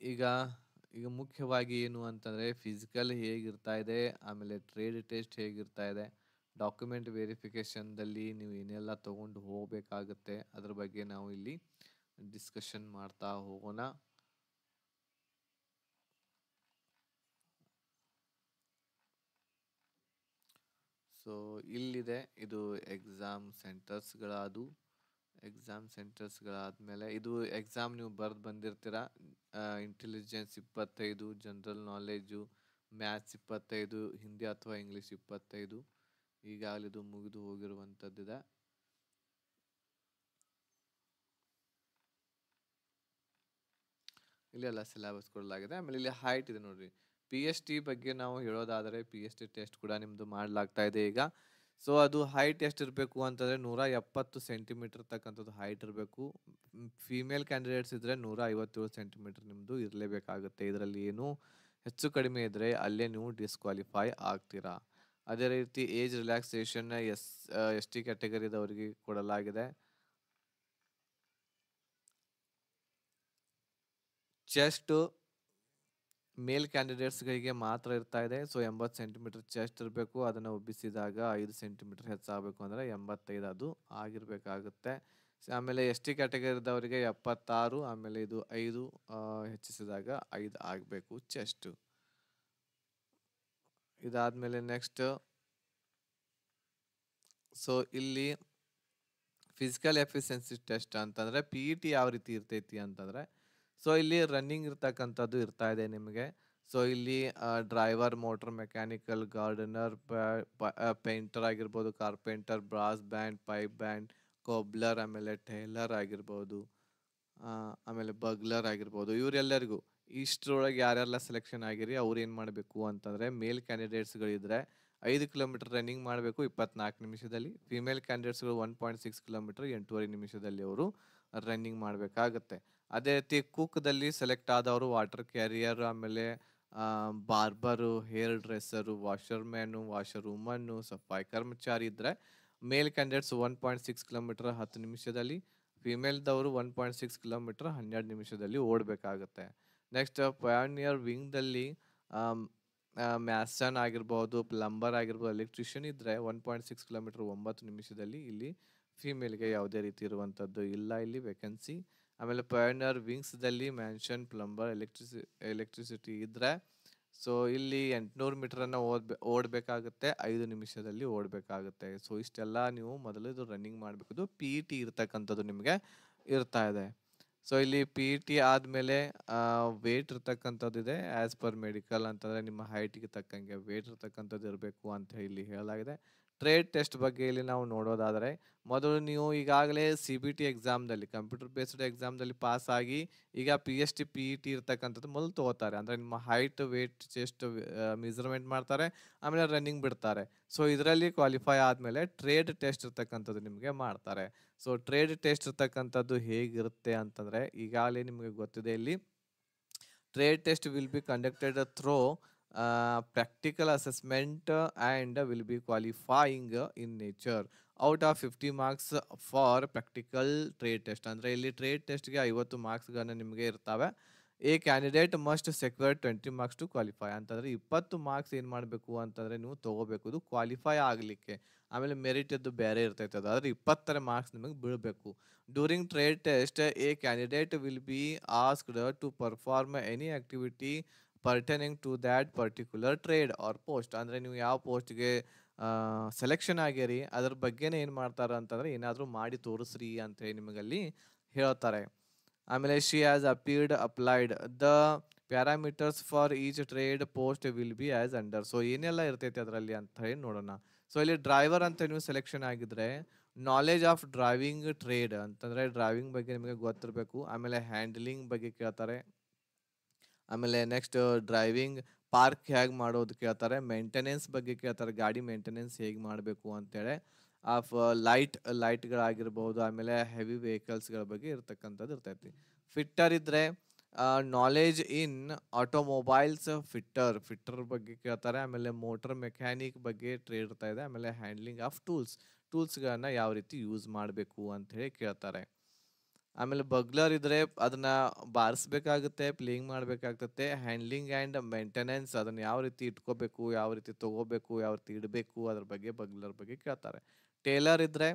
ಈಗ ಈಗ ಮುಖ್ಯವಾಗಿ ಏನು ಅಂತಂದರೆ ಫಿಸಿಕಲ್ ಹೇಗಿರ್ತಾ ಇದೆ, ಆಮೇಲೆ ಟ್ರೇಡ್ ಟೆಸ್ಟ್ ಹೇಗಿರ್ತಾ ಇದೆ, ಡಾಕ್ಯುಮೆಂಟ್ ವೆರಿಫಿಕೇಷನ್ದಲ್ಲಿ ನೀವು ಏನೆಲ್ಲ ತೊಗೊಂಡು ಹೋಗಬೇಕಾಗುತ್ತೆ ಅದ್ರ ಬಗ್ಗೆ ನಾವು ಇಲ್ಲಿ ಡಿಸ್ಕಷನ್ ಮಾಡ್ತಾ ಹೋಗೋಣ. ಸೊ ಇಲ್ಲಿದೆ ಇದು ಎಕ್ಸಾಮ್ ಸೆಂಟರ್ಸ್ಗಳಾದಮೇಲೆ ಇದು ಎಕ್ಸಾಮ್ ನೀವು ಬರೆದು ಬಂದಿರ್ತೀರ. Intelligence 25, general knowledge, maths 25, Hindi ಅಥವಾ ಇಂಗ್ಲೀಷ್ 25, ಈಗಾಗಲೇ ಇದು ಮುಗಿದು ಹೋಗಿರುವಂಥದ್ದಿದೆ. ಇಲ್ಲಿ ಎಲ್ಲ ಸಿಲೆಬಸ್ ಕೊಡಲಾಗಿದೆ. ಆಮೇಲೆ ಇಲ್ಲಿ ಹೈಟ್ ಇದೆ ನೋಡ್ರಿ. ಪಿ ಎಸ್ ಟಿ ಬಗ್ಗೆ ನಾವು ಹೇಳೋದಾದರೆ ಪಿ ಎಸ್ ಟಿ ಟೆಸ್ಟ್ ಕೂಡ ನಿಮ್ಮದು ಮಾಡಲಾಗ್ತಾ ಇದೆ ಈಗ. ಸೊ ಅದು ಹೈಟ್ ಎಷ್ಟಿರಬೇಕು ಅಂತಂದರೆ 170 ಸೆಂಟಿಮೀಟರ್ ತಕ್ಕಂಥದ್ದು ಹೈಟ್ ಇರಬೇಕು. ಫೀಮೇಲ್ ಕ್ಯಾಂಡಿಡೇಟ್ಸ್ ಇದ್ದರೆ 157 ಸೆಂಟಿಮೀಟರ್ ನಿಮ್ಮದು ಇರಲೇಬೇಕಾಗುತ್ತೆ. ಇದರಲ್ಲಿ ಏನು ಹೆಚ್ಚು ಕಡಿಮೆ ಇದ್ದರೆ ಅಲ್ಲೇ ನೀವು ಡಿಸ್ಕ್ವಾಲಿಫೈ ಆಗ್ತೀರಾ. ಅದೇ ರೀತಿ ಏಜ್ ರಿಲ್ಯಾಕ್ಸೇಷನ್ ಎಸ್ ಟಿ ಕ್ಯಾಟಗರಿದವರಿಗೆ ಕೊಡಲಾಗಿದೆ. ಚೆಸ್ಟ್ ಮೇಲ್ ಕ್ಯಾಂಡಿಡೇಟ್ಸ್ಗಳಿಗೆ ಮಾತ್ರ ಇರ್ತಾ ಇದೆ. ಸೊ 80 ಸೆಂಟಿಮೀಟರ್ ಚೆಸ್ಟ್ ಇರಬೇಕು. ಅದನ್ನು ಉಬ್ಬಿಸಿದಾಗ 5 ಸೆಂಟಿಮೀಟರ್ ಹೆಚ್ಚಾಗಬೇಕು ಅಂದರೆ 85 ಅದು ಆಗಿರಬೇಕಾಗುತ್ತೆ. ಆಮೇಲೆ ಎಸ್ ಟಿ ಕ್ಯಾಟಗರಿದವರಿಗೆ 76, ಆಮೇಲೆ ಇದು 5 ಹೆಚ್ಚಿಸಿದಾಗ 5 ಆಗಬೇಕು ಚೆಸ್ಟ್. ಇದಾದ್ಮೇಲೆ ನೆಕ್ಸ್ಟ್, ಸೊ ಇಲ್ಲಿ ಫಿಸಿಕಲ್ ಎಫಿಷಿಯನ್ಸಿ ಟೆಸ್ಟ್ ಅಂತಂದ್ರೆ ಪಿ ಇ ಟಿ ಯಾವ ರೀತಿ ಇರ್ತೈತಿ ಅಂತಂದ್ರೆ, ಸೊ ಇಲ್ಲಿ ರನ್ನಿಂಗ್ ಇರ್ತಕ್ಕಂಥದ್ದು ಇರ್ತಾ ಇದೆ ನಿಮಗೆ. ಸೊ ಇಲ್ಲಿ driver, motor mechanical, gardener, painter ಆಗಿರ್ಬೋದು, carpenter, brass band, pipe band, cobbler, ಆಮೇಲೆ ಟೇಲರ್ ಆಗಿರ್ಬೋದು, ಆಮೇಲೆ ಬಗ್ಲರ್ ಆಗಿರ್ಬೋದು. ಇವರೆಲ್ಲರಿಗೂ ಇಷ್ಟರೊಳಗೆ ಯಾರೆಲ್ಲ ಸೆಲೆಕ್ಷನ್ ಆಗಿರಿ ಅವ್ರು ಏನು ಮಾಡಬೇಕು ಅಂತಂದರೆ, ಮೇಲ್ ಕ್ಯಾಂಡಿಡೇಟ್ಸ್ಗಳಿದ್ರೆ 5 ಕಿಲೋಮೀಟರ್ ರನ್ನಿಂಗ್ ಮಾಡಬೇಕು 24 ನಿಮಿಷದಲ್ಲಿ. ಫಿಮೇಲ್ ಕ್ಯಾಂಡಿಡೇಟ್ಸ್ಗಳು 1.6 ಕಿಲೋಮೀಟರ್ 8.5 ನಿಮಿಷದಲ್ಲಿ ಅವರು ರನ್ನಿಂಗ್ ಮಾಡಬೇಕಾಗತ್ತೆ. ಅದೇ ರೀತಿ ಕುಕ್ದಲ್ಲಿ ಸೆಲೆಕ್ಟ್ ಆದವರು ವಾಟರ್ ಕ್ಯಾರಿಯರ್, ಆಮೇಲೆ barber, hair dresser, washer man, washer woman, ಸಫಾಯಿ ಕರ್ಮಚಾರಿ ಇದ್ದರೆ ಮೇಲ್ ಕ್ಯಾಂಡಿಡೇಟ್ಸ್ 1.6 ಕಿಲೋಮೀಟರ್ 10 ನಿಮಿಷದಲ್ಲಿ, ಫಿಮೇಲ್ದವರು 1.6 ಕಿಲೋಮೀಟರ್ 12 ನಿಮಿಷದಲ್ಲಿ ಓಡಬೇಕಾಗತ್ತೆ. ನೆಕ್ಸ್ಟ್ ಪಯೋನಿಯರ್ ವಿಂಗ್ದಲ್ಲಿ ಮ್ಯಾಸನ್ ಆಗಿರ್ಬೋದು, ಪ್ಲಂಬರ್ ಆಗಿರ್ಬೋದು, ಎಲೆಕ್ಟ್ರಿಷಿಯನ್ ಇದ್ದರೆ 1.6 ಕಿಲೋಮೀಟರ್ 9 ನಿಮಿಷದಲ್ಲಿ. ಇಲ್ಲಿ ಫಿಮೇಲ್ಗೆ ಯಾವುದೇ ರೀತಿ ಇರುವಂಥದ್ದು ಇಲ್ಲ ಇಲ್ಲಿ ವೇಕೆನ್ಸಿ. ಆಮೇಲೆ ಪಯೋನಿಯರ್ ವಿಂಗ್ಸ್ದಲ್ಲಿ ಮ್ಯಾನ್ಷನ್, ಪ್ಲಂಬರ್, ಎಲೆಕ್ಟ್ರಿಸಿಟಿ ಇದ್ದರೆ ಸೊ ಇಲ್ಲಿ 800 ಮೀಟರನ್ನು ಓಡಬೇಕಾಗುತ್ತೆ, 5 ನಿಮಿಷದಲ್ಲಿ ಓಡಬೇಕಾಗುತ್ತೆ. ಸೊ ಇಷ್ಟೆಲ್ಲ ನೀವು ಮೊದಲು ಇದು ರನ್ನಿಂಗ್ ಮಾಡಬೇಕು. ಪಿ ಇ ಟಿ ಇರ್ತಕ್ಕಂಥದ್ದು ನಿಮಗೆ ಇರ್ತಾ ಇದೆ. ಸೊ ಇಲ್ಲಿ ಪಿ ಇ ಟಿ ಆದಮೇಲೆ ವೇಟ್ ಇರ್ತಕ್ಕಂಥದ್ದು ಇದೆ. ಆ್ಯಸ್ ಪರ್ ಮೆಡಿಕಲ್ ಅಂತಂದರೆ ನಿಮ್ಮ ಹೈಟಿಗೆ ತಕ್ಕಂಗೆ ವೇಟ್ ಇರ್ತಕ್ಕಂಥದ್ದು ಇರಬೇಕು ಅಂತ ಇಲ್ಲಿ ಹೇಳಲಾಗಿದೆ. ಟ್ರೇಡ್ ಟೆಸ್ಟ್ ಬಗ್ಗೆ ಇಲ್ಲಿ ನಾವು ನೋಡೋದಾದರೆ, ಮೊದಲು ನೀವು ಈಗಾಗಲೇ ಸಿ ಬಿ ಟಿ ಎಕ್ಸಾಮ್ದಲ್ಲಿ, ಕಂಪ್ಯೂಟರ್ ಬೇಸ್ಡ್ ಎಕ್ಸಾಮ್ದಲ್ಲಿ ಪಾಸ್ ಆಗಿ ಈಗ P S T P E T ಇರ್ತಕ್ಕಂಥದ್ದು ಮೊದಲು ತೊಗೋತಾರೆ. ಅಂದರೆ ನಿಮ್ಮ ಹೈಟ್, ವೇಟ್, ಚೆಸ್ಟ್ ಮೆಜರ್ಮೆಂಟ್ ಮಾಡ್ತಾರೆ, ಆಮೇಲೆ ರನ್ನಿಂಗ್ ಬಿಡ್ತಾರೆ. ಸೊ ಇದರಲ್ಲಿ ಕ್ವಾಲಿಫೈ ಆದಮೇಲೆ ಟ್ರೇಡ್ ಟೆಸ್ಟ್ ಇರ್ತಕ್ಕಂಥದ್ದು ನಿಮಗೆ ಮಾಡ್ತಾರೆ. ಸೊ ಟ್ರೇಡ್ ಟೆಸ್ಟ್ ಇರ್ತಕ್ಕಂಥದ್ದು ಹೇಗಿರುತ್ತೆ ಅಂತಂದರೆ, ಈಗಾಗಲೇ ನಿಮಗೆ ಗೊತ್ತಿದೆ ಇಲ್ಲಿ trade test will be conducted through practical assessment and will be qualifying in nature out of 50 marks for practical trade test. ಅಂದರೆ ಇಲ್ಲಿ ಟ್ರೇಡ್ ಟೆಸ್ಟ್ಗೆ 50 ಮಾರ್ಕ್ಸ್ಗಳನ್ನ ನಿಮಗೆ ಇರ್ತವೆ. A candidate must secure 20 marks to qualify ಅಂತಂದರೆ 20 ಮಾರ್ಕ್ಸ್ ಏನು ಮಾಡಬೇಕು ಅಂತಂದರೆ ನೀವು ತೊಗೋಬೇಕು ಇದು ಕ್ವಾಲಿಫೈ ಆಗಲಿಕ್ಕೆ. ಆಮೇಲೆ ಮೆರಿಟ್ ಅದು ಬೇರೆ ಇರ್ತೈತೆ, ಅದು ಆದರೆ 20 ಮಾರ್ಕ್ಸ್ ನಿಮಗೆ ಬೀಳಬೇಕು. During trade test a candidate will be asked to perform any activity pertaining to that particular trade or post. ಅಂದರೆ ನೀವು ಯಾವ ಪೋಸ್ಟ್ಗೆ ಸೆಲೆಕ್ಷನ್ ಆಗ್ಯಾರಿ ಅದ್ರ ಬಗ್ಗೆನೇ ಏನು ಮಾಡ್ತಾರೆ ಅಂತಂದರೆ ಏನಾದರೂ ಮಾಡಿ ತೋರಿಸ್ರಿ ಅಂತ ಹೇಳಿ ನಿಮಗಲ್ಲಿ ಹೇಳ್ತಾರೆ. ಆಮೇಲೆ she has applied the parameters for each trade post will be as under. So ಏನೆಲ್ಲ ಇರ್ತೈತೆ ಅದರಲ್ಲಿ ಅಂತ ಹೇಳಿ ನೋಡೋಣ. ಸೊ ಇಲ್ಲಿ ಡ್ರೈವರ್ ಅಂತ ನೀವು ಸೆಲೆಕ್ಷನ್ ಆಗಿದ್ರೆ ನಾಲೆಜ್ ಆಫ್ ಡ್ರೈವಿಂಗ್ ಟ್ರೇಡ್ ಅಂತಂದರೆ ಡ್ರೈವಿಂಗ್ ಬಗ್ಗೆ ನಿಮಗೆ ಗೊತ್ತಿರಬೇಕು. ಆಮೇಲೆ ಹ್ಯಾಂಡ್ಲಿಂಗ್ ಬಗ್ಗೆ ಕೇಳ್ತಾರೆ. ಆಮೇಲೆ ನೆಕ್ಸ್ಟ್ ಡ್ರೈವಿಂಗ್ ಪಾರ್ಕ್ ಹೇಗೆ ಮಾಡೋದು ಕೇಳ್ತಾರೆ. ಮೇಂಟೆನೆನ್ಸ್ ಬಗ್ಗೆ ಕೇಳ್ತಾರೆ, ಗಾಡಿ ಮೇಂಟೆನೆನ್ಸ್ ಹೇಗೆ ಮಾಡಬೇಕು ಅಂತೇಳಿ. ಆಫ್ ಲೈಟ್ಗಳಾಗಿರ್ಬೋದು, ಆಮೇಲೆ ಹೆವಿ ವೆಹಿಕಲ್ಸ್ಗಳ ಬಗ್ಗೆ ಇರ್ತಕ್ಕಂಥದ್ದು ಇರ್ತೈತಿ. ಫಿಟ್ಟರ್ ಇದ್ದರೆ ನಾಲೆಜ್ ಇನ್ ಆಟೋಮೊಬೈಲ್ಸ್ ಫಿಟ್ಟರ್ ಬಗ್ಗೆ ಕೇಳ್ತಾರೆ. ಆಮೇಲೆ ಮೋಟರ್ ಮೆಕ್ಯಾನಿಕ್ ಬಗ್ಗೆ ಟ್ರೇಡ್ ಇರ್ತಾ ಇದೆ. ಆಮೇಲೆ ಹ್ಯಾಂಡ್ಲಿಂಗ್ ಆಫ್ ಟೂಲ್ಸ್ಗಳನ್ನ ಯಾವ ರೀತಿ ಯೂಸ್ ಮಾಡಬೇಕು ಅಂತ ಹೇಳಿ ಕೇಳ್ತಾರೆ. ಆಮೇಲೆ ಬಗ್ಲರ್ ಇದ್ರೆ ಅದನ್ನ ಬಾರಿಸ್ಬೇಕಾಗುತ್ತೆ, ಪ್ಲೇಯಿಂಗ್ ಮಾಡಬೇಕಾಗ್ತತೆ. ಹ್ಯಾಂಡ್ಲಿಂಗ್ ಆ್ಯಂಡ್ ಮೇಂಟೆನೆನ್ಸ್ ಅದನ್ನು ಯಾವ ರೀತಿ ಇಟ್ಕೋಬೇಕು, ಯಾವ ರೀತಿ ತೊಗೋಬೇಕು, ಯಾವ ರೀತಿ ಇಡಬೇಕು ಅದ್ರ ಬಗ್ಗೆ ಬಗ್ಲರ್ ಬಗ್ಗೆ ಕೇಳ್ತಾರೆ. ಟೇಲರ್ ಇದ್ರೆ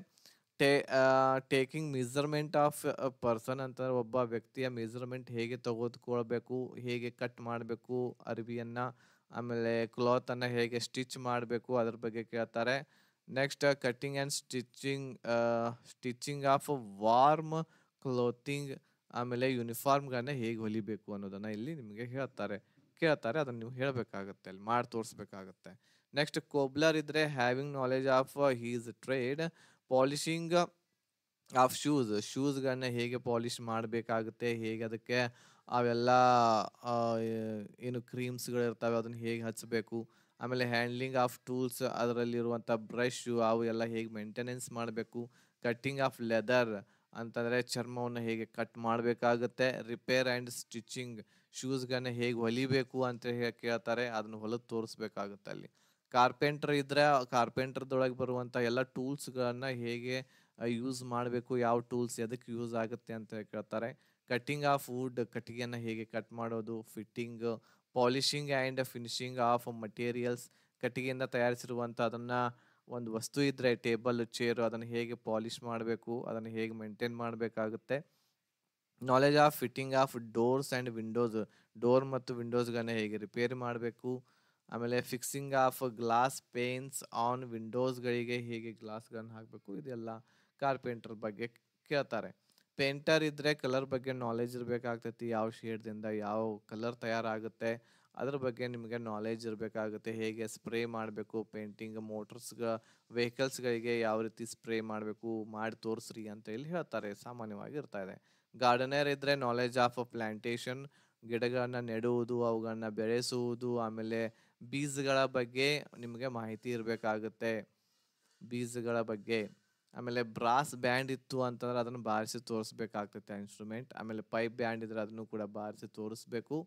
ಟೇಕಿಂಗ್ ಮೆಜರ್ಮೆಂಟ್ ಆಫ್ ಪರ್ಸನ್ ಅಂತ, ಒಬ್ಬ ವ್ಯಕ್ತಿಯ ಮೆಜರ್ಮೆಂಟ್ ಹೇಗೆ ತೆಗೆದುಕೊಳ್ಬೇಕು, ಹೇಗೆ ಕಟ್ ಮಾಡಬೇಕು ಅರ್ಬಿಯನ್ನು, ಆಮೇಲೆ ಕ್ಲಾತನ್ನು ಹೇಗೆ ಸ್ಟಿಚ್ ಮಾಡಬೇಕು ಅದ್ರ ಬಗ್ಗೆ ಕೇಳ್ತಾರೆ. Next cutting and stitching of warm clothing, ಆಮೇಲೆ ಯೂನಿಫಾರ್ಮ್ಗಳನ್ನ ಹೇಗೆ ಹೊಲಿಬೇಕು ಅನ್ನೋದನ್ನು ಇಲ್ಲಿ ನಿಮಗೆ ಕೇಳ್ತಾರೆ. ಅದನ್ನು ನೀವು ಹೇಳಬೇಕಾಗತ್ತೆ, ಅಲ್ಲಿ ಮಾಡಿ ತೋರಿಸ್ಬೇಕಾಗತ್ತೆ. ನೆಕ್ಸ್ಟ್ ಕೋಬ್ಲರ್ ಇದ್ರೆ having knowledge of his trade. Polishing of ಶೂಸ್ಗಳನ್ನ ಹೇಗೆ ಪಾಲಿಶ್ ಮಾಡಬೇಕಾಗುತ್ತೆ, ಹೇಗೆ ಅದಕ್ಕೆ ಅವೆಲ್ಲ ಆ, ಏನು ಕ್ರೀಮ್ಸ್ಗಳಿರ್ತವೆ ಅದನ್ನ ಹೇಗೆ ಹಚ್ಚಬೇಕು. ಆಮೇಲೆ ಹ್ಯಾಂಡ್ಲಿಂಗ್ ಆಫ್ ಟೂಲ್ಸ್, ಅದರಲ್ಲಿರುವಂಥ ಬ್ರಷ್ ಅವು ಎಲ್ಲ ಹೇಗೆ ಮೇಂಟೆನೆನ್ಸ್ ಮಾಡಬೇಕು. ಕಟ್ಟಿಂಗ್ ಆಫ್ ಲೆದರ್ ಅಂತಂದರೆ ಚರ್ಮವನ್ನು ಹೇಗೆ ಕಟ್ ಮಾಡಬೇಕಾಗುತ್ತೆ. ರಿಪೇರ್ ಆ್ಯಂಡ್ ಸ್ಟಿಚಿಂಗ್, ಶೂಸ್ಗಳನ್ನ ಹೇಗೆ ಹೊಲಿಬೇಕು ಅಂತ ಹೇಗೆ ಕೇಳ್ತಾರೆ, ಅದನ್ನು ಹೊಲಿದು ತೋರಿಸ್ಬೇಕಾಗುತ್ತೆ ಅಲ್ಲಿ. ಕಾರ್ಪೆಂಟರ್ ಇದ್ರೆ ಕಾರ್ಪೆಂಟರ್ದೊಳಗೆ ಬರುವಂಥ ಎಲ್ಲ ಟೂಲ್ಸ್ಗಳನ್ನ ಹೇಗೆ ಯೂಸ್ ಮಾಡಬೇಕು, ಯಾವ ಟೂಲ್ಸ್ ಎದಕ್ಕೆ ಯೂಸ್ ಆಗುತ್ತೆ ಅಂತ ಕೇಳ್ತಾರೆ. ಕಟ್ಟಿಂಗ್ ಆಫ್ ವುಡ್, ಕಟ್ಟಿಗೆಯನ್ನು ಹೇಗೆ ಕಟ್ ಮಾಡೋದು. Fitting, polishing and finishing of materials, ಕಟ್ಟಿಗೆಯಿಂದ ತಯಾರಿಸಿರುವಂಥ ಅದನ್ನು ಒಂದು ವಸ್ತು ಇದ್ದರೆ ಟೇಬಲ್ ಚೇರು ಅದನ್ನು ಹೇಗೆ ಪಾಲಿಶ್ ಮಾಡಬೇಕು, ಅದನ್ನು ಹೇಗೆ ಮೇಂಟೈನ್ ಮಾಡಬೇಕಾಗುತ್ತೆ. Knowledge of fitting of doors and windows, door ಮತ್ತು ವಿಂಡೋಸ್ಗಳನ್ನ ಹೇಗೆ ರಿಪೇರಿ ಮಾಡಬೇಕು. ಆಮೇಲೆ fixing of glass panes on ವಿಂಡೋಸ್ಗಳಿಗೆ ಹೇಗೆ ಗ್ಲಾಸ್ಗಳನ್ನ ಹಾಕಬೇಕು. ಇದೆಲ್ಲ ಕಾರ್ಪೆಂಟರ್ ಬಗ್ಗೆ ಕೇಳ್ತಾರೆ. ಪೇಂಟರ್ ಇದ್ದರೆ ಕಲರ್ ಬಗ್ಗೆ ನಾಲೆಜ್ ಇರಬೇಕಾಗ್ತೈತಿ, ಯಾವ ಶೇಡ್ದಿಂದ ಯಾವ ಕಲರ್ ತಯಾರಾಗುತ್ತೆ ಅದ್ರ ಬಗ್ಗೆ ನಿಮಗೆ ನಾಲೆಜ್ ಇರಬೇಕಾಗುತ್ತೆ. ಹೇಗೆ ಸ್ಪ್ರೇ ಮಾಡಬೇಕು, ಪೇಂಟಿಂಗ್ ವೆಹಿಕಲ್ಸ್ಗಳಿಗೆ ಯಾವ ರೀತಿ ಸ್ಪ್ರೇ ಮಾಡಬೇಕು ಮಾಡಿ ತೋರಿಸ್ರಿ ಅಂತ ಹೇಳಿ ಹೇಳ್ತಾರೆ, ಸಾಮಾನ್ಯವಾಗಿ ಇರ್ತಾ ಇದೆ. ಗಾರ್ಡನರ್ ಇದ್ದರೆ ನಾಲೆಜ್ ಆಫ್ ಪ್ಲಾಂಟೇಶನ್, ಗಿಡಗಳನ್ನ ನೆಡುವುದು, ಅವುಗಳನ್ನ ಬೆಳೆಸುವುದು. ಆಮೇಲೆ ಬೀಜಗಳ ಬಗ್ಗೆ ನಿಮಗೆ ಮಾಹಿತಿ ಇರಬೇಕಾಗುತ್ತೆ, ಬೀಜಗಳ ಬಗ್ಗೆ. ಆಮೇಲೆ ಬ್ರಾಸ್ ಬ್ಯಾಂಡ್ ಇತ್ತು ಅಂತಂದ್ರೆ ಅದನ್ನು ಬಾರಿಸಿ ತೋರಿಸ್ಬೇಕಾಗ್ತೈತೆ ಇನ್ಸ್ಟ್ರೂಮೆಂಟ್. ಆಮೇಲೆ ಪೈಪ್ ಬ್ಯಾಂಡ್ ಇದ್ರೆ ಅದನ್ನು ಕೂಡ ಬಾರಿಸಿ ತೋರಿಸ್ಬೇಕು.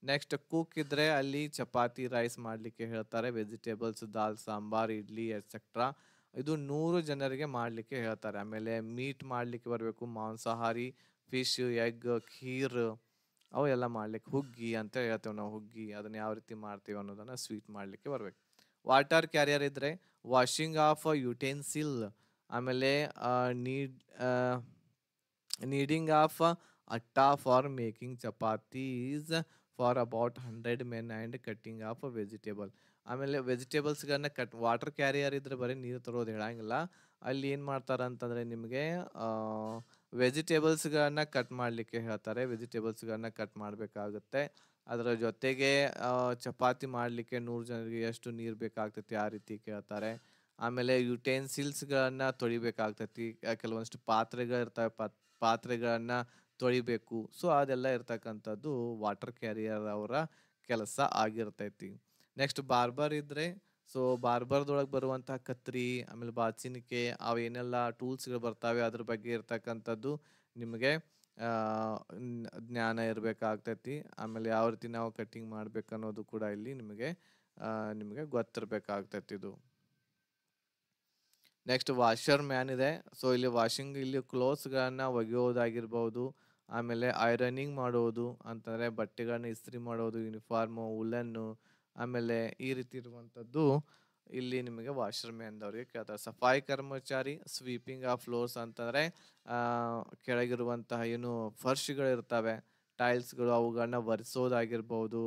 ನೆಕ್ಸ್ಟ್ ಕುಕ್ ಇದ್ರೆ ಅಲ್ಲಿ ಚಪಾತಿ ರೈಸ್ ಮಾಡಲಿಕ್ಕೆ ಹೇಳ್ತಾರೆ. ವೆಜಿಟೇಬಲ್ಸ್, ದಾಲ್, ಸಾಂಬಾರ್, ಇಡ್ಲಿ ಎಕ್ಸೆಟ್ರಾ. ಇದು 100 ಜನರಿಗೆ ಮಾಡಲಿಕ್ಕೆ ಹೇಳ್ತಾರೆ. ಆಮೇಲೆ ಮೀಟ್ ಮಾಡಲಿಕ್ಕೆ ಬರಬೇಕು, ಮಾಂಸಾಹಾರಿ, ಫಿಶ್, ಎಗ್, ಖೀರ್ ಅವು ಎಲ್ಲ ಮಾಡ್ಲಿಕ್ಕೆ. ಹುಗ್ಗಿ ಅಂತ ಹೇಳ್ತೇವೆ ನಾವು, ಹುಗ್ಗಿ ಅದನ್ನ ಯಾವ ರೀತಿ ಮಾಡ್ತೀವಿ ಅನ್ನೋದನ್ನ ಸ್ವೀಟ್ ಮಾಡಲಿಕ್ಕೆ ಬರ್ಬೇಕು. ವಾಟರ್ ಕ್ಯಾರಿಯರ್ ಇದ್ರೆ ವಾಷಿಂಗ್ ಆಫ್ ಯುಟೆನ್ಸಿಲ್. ಆಮೇಲೆ knead kneading of atta for making chapatis for about 100 men and cutting of vegetable. ಆಮೇಲೆ ವೆಜಿಟೇಬಲ್ಸ್ಗಳನ್ನ ವಾಟರ್ ಕ್ಯಾರಿಯರ್ ಇದ್ರೆ ಬರೀ ನೀರು ತರೋದು ಹೇಳಂಗಿಲ್ಲ. ಅಲ್ಲಿ ಏನು ಮಾಡ್ತಾರೆ ಅಂತಂದರೆ ನಿಮಗೆ ವೆಜಿಟೇಬಲ್ಸ್ಗಳನ್ನ ಕಟ್ ಮಾಡಲಿಕ್ಕೆ ಹೇಳ್ತಾರೆ. ವೆಜಿಟೇಬಲ್ಸ್ಗಳನ್ನ ಕಟ್ ಮಾಡಬೇಕಾಗುತ್ತೆ. ಅದರ ಜೊತೆಗೆ ಚಪಾತಿ ಮಾಡಲಿಕ್ಕೆ 100 ಜನರಿಗೆ ಎಷ್ಟು ನೀರು ಬೇಕಾಗ್ತೈತಿ ಆ ರೀತಿ ಕೇಳ್ತಾರೆ. ಆಮೇಲೆ ಯುಟೆನ್ಸಿಲ್ಸ್ಗಳನ್ನ ತೊಳಿಬೇಕಾಗ್ತೈತಿ. ಕೆಲವೊಂದಿಷ್ಟು ಪಾತ್ರೆಗಳಿರ್ತವೆ, ಪಾತ್ರೆಗಳನ್ನ ತೊಳಿಬೇಕು. ಸೊ ಅದೆಲ್ಲ ಇರ್ತಕ್ಕಂಥದ್ದು ವಾಟರ್ ಕ್ಯಾರಿಯರ್ ಅವರ ಕೆಲಸ ಆಗಿರ್ತೈತಿ. ನೆಕ್ಸ್ಟ್ ಬಾರ್ಬರ್ ಇದ್ರೆ, ಸೊ ಬಾರ್ಬರ್ದೊಳಗೆ ಬರುವಂತಹ ಕತ್ರಿ, ಆಮೇಲೆ ಬಾಚಿನಿಕೆ, ಅವೇನೆಲ್ಲ ಟೂಲ್ಸ್ಗಳು ಬರ್ತಾವೆ ಅದ್ರ ಬಗ್ಗೆ ಇರ್ತಕ್ಕಂಥದ್ದು ನಿಮಗೆ ಜ್ಞಾನ ಇರಬೇಕಾಗ್ತೈತಿ. ಆಮೇಲೆ ಯಾವ ರೀತಿ ನಾವು ಕಟ್ಟಿಂಗ್ ಮಾಡ್ಬೇಕು ಅನ್ನೋದು ಕೂಡ ಇಲ್ಲಿ ನಿಮಗೆ ಗೊತ್ತಿರಬೇಕಾಗ್ತೈತಿ ಇದು. ನೆಕ್ಸ್ಟ್ ವಾಷರ್ ಮ್ಯಾನ್ ಇದೆ. ಸೊ ಇಲ್ಲಿ ವಾಷಿಂಗ್, ಇಲ್ಲಿ ಕ್ಲೋತ್ಸ್ಗಳನ್ನ ಒಗೆಯೋದಾಗಿರ್ಬೋದು. ಆಮೇಲೆ ಐರನಿಂಗ್ ಮಾಡೋದು ಅಂತಂದರೆ ಬಟ್ಟೆಗಳನ್ನ ಇಸ್ತ್ರಿ ಮಾಡೋದು, ಯೂನಿಫಾರ್ಮು, ಉಲ್ಲನ್ನು. ಆಮೇಲೆ ಈ ರೀತಿ ಇರುವಂಥದ್ದು ಇಲ್ಲಿ ನಿಮಗೆ ವಾಷರ್ ಮ್ಯಾನ್ದವ್ರಿಗೆ ಕೇಳ್ತಾರೆ. ಸಫಾಯಿ ಕರ್ಮಚಾರಿ, ಸ್ವೀಪಿಂಗ್ ಆಫ್ ಫ್ಲೋರ್ಸ್ ಅಂತಂದರೆ ಕೆಳಗಿರುವಂತಹ ಏನು ಫರ್ಶ್ಗಳಿರ್ತವೆ, ಟೈಲ್ಸ್ಗಳು, ಅವುಗಳನ್ನ ಒರೆಸೋದಾಗಿರ್ಬೋದು.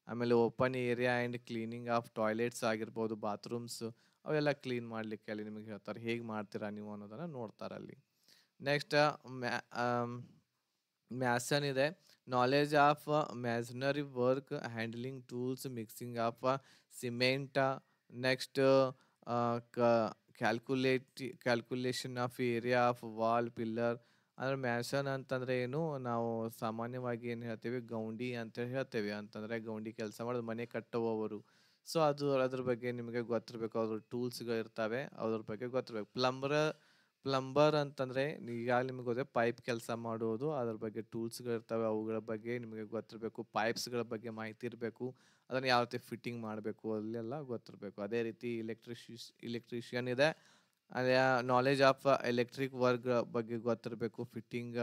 ಆಮೇಲೆ open area and cleaning of toilets ಆಗಿರ್ಬೋದು, ಬಾತ್ರೂಮ್ಸ್ ಅವೆಲ್ಲ ಕ್ಲೀನ್ ಮಾಡಲಿಕ್ಕೆ ಅಲ್ಲಿ ನಿಮಗೆ ಹೇಳ್ತಾರೆ. ಹೇಗೆ ಮಾಡ್ತೀರಾ ನೀವು ಅನ್ನೋದನ್ನು ನೋಡ್ತಾರೆ ಅಲ್ಲಿ. ನೆಕ್ಸ್ಟ್ ಮ್ಯಾಸನ್ ಇದೆ. Knowledge of masonry work, handling tools, mixing of cement. Next calculation of area of wall, pillar. ಅಂದರೆ ಮ್ಯಾಸನ್ ಅಂತಂದರೆ ಏನು, ನಾವು ಸಾಮಾನ್ಯವಾಗಿ ಏನು ಹೇಳ್ತೇವೆ, ಗೌಂಡಿ ಅಂತ ಹೇಳ್ತೇವೆ. ಅಂತಂದರೆ ಗೌಂಡಿ ಕೆಲಸ ಮಾಡೋದು, ಮನೆ ಕಟ್ಟುವವರು. ಸೊ ಅದ್ರ ಬಗ್ಗೆ ನಿಮಗೆ ಗೊತ್ತಿರಬೇಕು. ಅದ್ರ ಟೂಲ್ಸ್ಗಳು ಇರ್ತವೆ, ಅದ್ರ ಬಗ್ಗೆ ಗೊತ್ತಿರಬೇಕು. ಪ್ಲಂಬರ್ ಅಂತಂದರೆ ಈಗ ನಿಮಗೆ ಗೊತ್ತೇ ಪೈಪ್ ಕೆಲಸ ಮಾಡೋದು, ಅದ್ರ ಬಗ್ಗೆ ಟೂಲ್ಸ್ಗಳು ಇರ್ತವೆ, ಅವುಗಳ ಬಗ್ಗೆ ನಿಮಗೆ ಗೊತ್ತಿರಬೇಕು. ಪೈಪ್ಸ್ಗಳ ಬಗ್ಗೆ ಮಾಹಿತಿ ಇರಬೇಕು, ಅದನ್ನು ಯಾವ ರೀತಿ ಫಿಟ್ಟಿಂಗ್ ಮಾಡಬೇಕು ಅಲ್ಲೆಲ್ಲ ಗೊತ್ತಿರಬೇಕು. ಅದೇ ರೀತಿ ಇಲೆಕ್ಟ್ರಿಷಿಯನ್ ಇದೆ. ಅದೇ ನಾಲೆಜ್ ಆಫ್ ಎಲೆಕ್ಟ್ರಿಕ್ ವರ್ಕ್ ಬಗ್ಗೆ ಗೊತ್ತಿರಬೇಕು. ಫಿಟ್ಟಿಂಗ್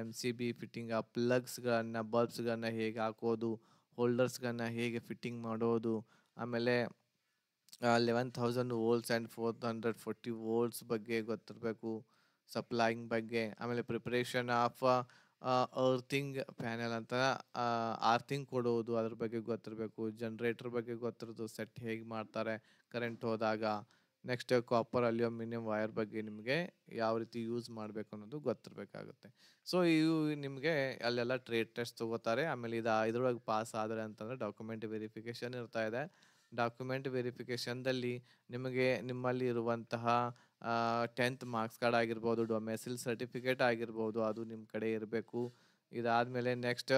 MCB, ಫಿಟ್ಟಿಂಗ್ ಆ ಪ್ಲಗ್ಸ್ಗಳನ್ನ, ಬಲ್ಬ್ಸ್ಗಳನ್ನ ಹೇಗೆ ಹಾಕೋದು, ಹೋಲ್ಡರ್ಸ್ಗಳನ್ನ ಹೇಗೆ ಫಿಟ್ಟಿಂಗ್ ಮಾಡೋದು. ಆಮೇಲೆ 11,000 ವೋಲ್ಟ್ಸ್ ಆ್ಯಂಡ್ 440 ವೋಲ್ಟ್ಸ್ ಬಗ್ಗೆ ಗೊತ್ತಿರಬೇಕು, ಸಪ್ಲೈಯಿಂಗ್ ಬಗ್ಗೆ. ಆಮೇಲೆ ಪ್ರಿಪ್ರೇಷನ್ ಆಫ್ ಅರ್ಥಿಂಗ್ ಪ್ಯಾನೆಲ್ ಅಂತ ಆರ್ಥಿಂಗ್ ಕೊಡೋದು, ಅದ್ರ ಬಗ್ಗೆ ಗೊತ್ತಿರಬೇಕು. ಜನ್ರೇಟರ್ ಬಗ್ಗೆ ಗೊತ್ತಿರೋದು, ಸೆಟ್ ಹೇಗೆ ಮಾಡ್ತಾರೆ ಕರೆಂಟ್ ಹೋದಾಗ. ನೆಕ್ಸ್ಟ್ ಕಾಪರ್, ಅಲ್ಯೂಮಿನಿಯಂ ವೈರ್ ಬಗ್ಗೆ ನಿಮಗೆ ಯಾವ ರೀತಿ ಯೂಸ್ ಮಾಡಬೇಕು ಅನ್ನೋದು ಗೊತ್ತಿರಬೇಕಾಗುತ್ತೆ. ಸೊ ಇವು ನಿಮಗೆ ಅಲ್ಲೆಲ್ಲ ಟ್ರೇಡ್ ಟೆಸ್ಟ್ ತೊಗೋತಾರೆ. ಆಮೇಲೆ ಇದ್ರೊಳಗೆ ಪಾಸ್ ಆದರೆ ಅಂತಂದರೆ ಡಾಕ್ಯುಮೆಂಟ್ ವೆರಿಫಿಕೇಷನ್ ಇರ್ತಾ ಇದೆ. ಡಾಕ್ಯುಮೆಂಟ್ ವೆರಿಫಿಕೇಷನ್ದಲ್ಲಿ ನಿಮಗೆ ನಿಮ್ಮಲ್ಲಿ ಇರುವಂತಹ 10th ಮಾರ್ಕ್ಸ್ ಕಾರ್ಡ್ ಆಗಿರ್ಬೋದು, ಡೊಮೆಸಿಲ್ ಸರ್ಟಿಫಿಕೇಟ್ ಆಗಿರ್ಬೋದು, ಅದು ನಿಮ್ಮ ಕಡೆ ಇರಬೇಕು. ಇದಾದ್ಮೇಲೆ ನೆಕ್ಸ್ಟ್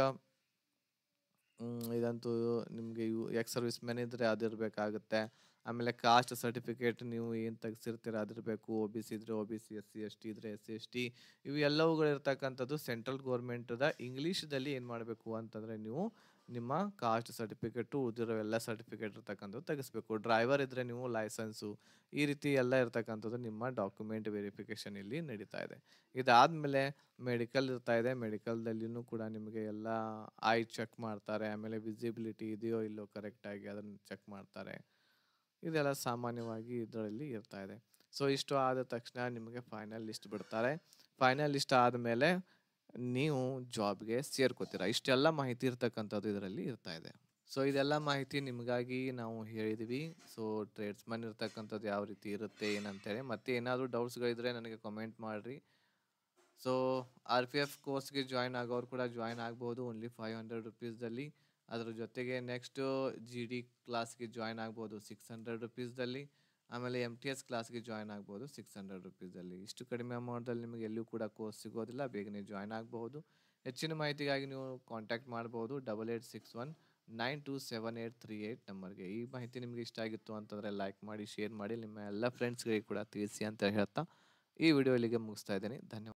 ಇದಂತೂ ನಿಮಗೆ ಎಕ್ಸ್ ಸರ್ವಿಸ್ ಮ್ಯಾನ್ ಇದ್ರೆ ಅದಿರಬೇಕಾಗುತ್ತೆ. ಆಮೇಲೆ ಕಾಸ್ಟ್ ಸರ್ಟಿಫಿಕೇಟ್ ನೀವು ಏನು ತೆಗ್ಸಿರ್ತೀರ ಅದಿರಬೇಕು. ಒ ಬಿ ಸಿ ಇದ್ರೆ O B C, S C S T ಇದ್ರೆ ಎಸ್ ಸಿ ಎಸ್ ಟಿ, ಇವು ಎಲ್ಲವುಗಳು ಇರ್ತಕ್ಕಂಥದ್ದು ಸೆಂಟ್ರಲ್ ಗೌರ್ಮೆಂಟ್ದ ಇಂಗ್ಲೀಷ್ದಲ್ಲಿ ಏನು ಮಾಡಬೇಕು ಅಂತಂದರೆ ನೀವು ನಿಮ್ಮ ಕಾಸ್ಟ್ ಸರ್ಟಿಫಿಕೇಟು ಉಳಿದಿರೋ ಎಲ್ಲ ಸರ್ಟಿಫಿಕೇಟ್ ಇರ್ತಕ್ಕಂಥದ್ದು ತೆಗಿಸ್ಬೇಕು. ಡ್ರೈವರ್ ಇದ್ದರೆ ನೀವು ಲೈಸೆನ್ಸು, ಈ ರೀತಿ ಎಲ್ಲ ಇರ್ತಕ್ಕಂಥದ್ದು ನಿಮ್ಮ ಡಾಕ್ಯುಮೆಂಟ್ ವೆರಿಫಿಕೇಷನ್ ಇಲ್ಲಿ ನಡೀತಾ ಇದೆ. ಇದಾದಮೇಲೆ ಮೆಡಿಕಲ್ ಇರ್ತಾ ಇದೆ. ಮೆಡಿಕಲ್ದಲ್ಲಿನೂ ಕೂಡ ನಿಮಗೆ ಎಲ್ಲ ಐ ಚೆಕ್ ಮಾಡ್ತಾರೆ. ಆಮೇಲೆ ವಿಸಿಬಿಲಿಟಿ ಇದೆಯೋ ಇಲ್ಲೋ ಕರೆಕ್ಟಾಗಿ ಅದನ್ನು ಚೆಕ್ ಮಾಡ್ತಾರೆ. ಇದೆಲ್ಲ ಸಾಮಾನ್ಯವಾಗಿ ಇದರಲ್ಲಿ ಇರ್ತಾ ಇದೆ. ಸೊ ಇಷ್ಟು ಆದ ತಕ್ಷಣ ನಿಮಗೆ ಫೈನಲ್ ಲಿಸ್ಟ್ ಬಿಡ್ತಾರೆ. ಫೈನಲ್ ಲಿಸ್ಟ್ ಆದಮೇಲೆ ನೀವು ಜಾಬ್ಗೆ ಸೇರ್ಕೋತೀರ. ಇಷ್ಟೆಲ್ಲ ಮಾಹಿತಿ ಇರ್ತಕ್ಕಂಥದ್ದು ಇದರಲ್ಲಿ ಇರ್ತಾ ಇದೆ. ಸೊ ಇದೆಲ್ಲ ಮಾಹಿತಿ ನಿಮಗಾಗಿ ನಾವು ಹೇಳಿದ್ವಿ. ಸೊ ಟ್ರೇಡ್ಸ್ಮನ್ ಇರ್ತಕ್ಕಂಥದ್ದು ಯಾವ ರೀತಿ ಇರುತ್ತೆ ಏನಂತೇಳಿ. ಮತ್ತೆ ಏನಾದರೂ ಡೌಟ್ಸ್ಗಳಿದ್ರೆ ನನಗೆ ಕಮೆಂಟ್ ಮಾಡಿರಿ. ಸೊ ಆರ್ ಪಿ ಎಫ್ ಕೋರ್ಸ್ಗೆ ಜಾಯ್ನ್ ಆಗೋರು ಕೂಡ ಜಾಯ್ನ್ ಆಗ್ಬೋದು ಓನ್ಲಿ 500 ರುಪೀಸ್ದಲ್ಲಿ. ಅದ್ರ ಜೊತೆಗೆ ನೆಕ್ಸ್ಟು ಜಿ ಡಿ ಕ್ಲಾಸ್ಗೆ ಜಾಯ್ನ್ ಆಗ್ಬೋದು 600 ರುಪೀಸ್ದಲ್ಲಿ. ಆಮೇಲೆ ಎಮ್ ಟಿ ಎಸ್ ಕ್ಲಾಸ್ಗೆ ಜಾಯ್ನ್ ಆಗ್ಬೋದು 600 ರುಪೀಸಲ್ಲಿ. ಇಷ್ಟು ಕಡಿಮೆ ಅಮೌಂಟಲ್ಲಿ ನಿಮಗೆ ಎಲ್ಲೂ ಕೂಡ ಕೋರ್ಸ್ ಸಿಗೋದಿಲ್ಲ. ಬೇಗನೆ ಜಾಯ್ನ್ ಆಗಬಹುದು. ಹೆಚ್ಚಿನ ಮಾಹಿತಿಗಾಗಿ ನೀವು ಕಾಂಟ್ಯಾಕ್ಟ್ ಮಾಡ್ಬೋದು 8861927838 ನಂಬರ್ಗೆ. ಈ ಮಾಹಿತಿ ನಿಮಗೆ ಇಷ್ಟ ಆಗಿತ್ತು ಅಂತಂದರೆ ಲೈಕ್ ಮಾಡಿ, ಶೇರ್ ಮಾಡಿ, ನಿಮ್ಮ ಎಲ್ಲ ಫ್ರೆಂಡ್ಸ್ಗಳಿಗೆ ಕೂಡ ತಿಳಿಸಿ ಅಂತ ಹೇಳ್ತಾ ಈ ವಿಡಿಯೋ ಇಲ್ಲಿಗೆ ಮುಗಿಸ್ತಾ ಇದ್ದೀನಿ. ಧನ್ಯವಾದ.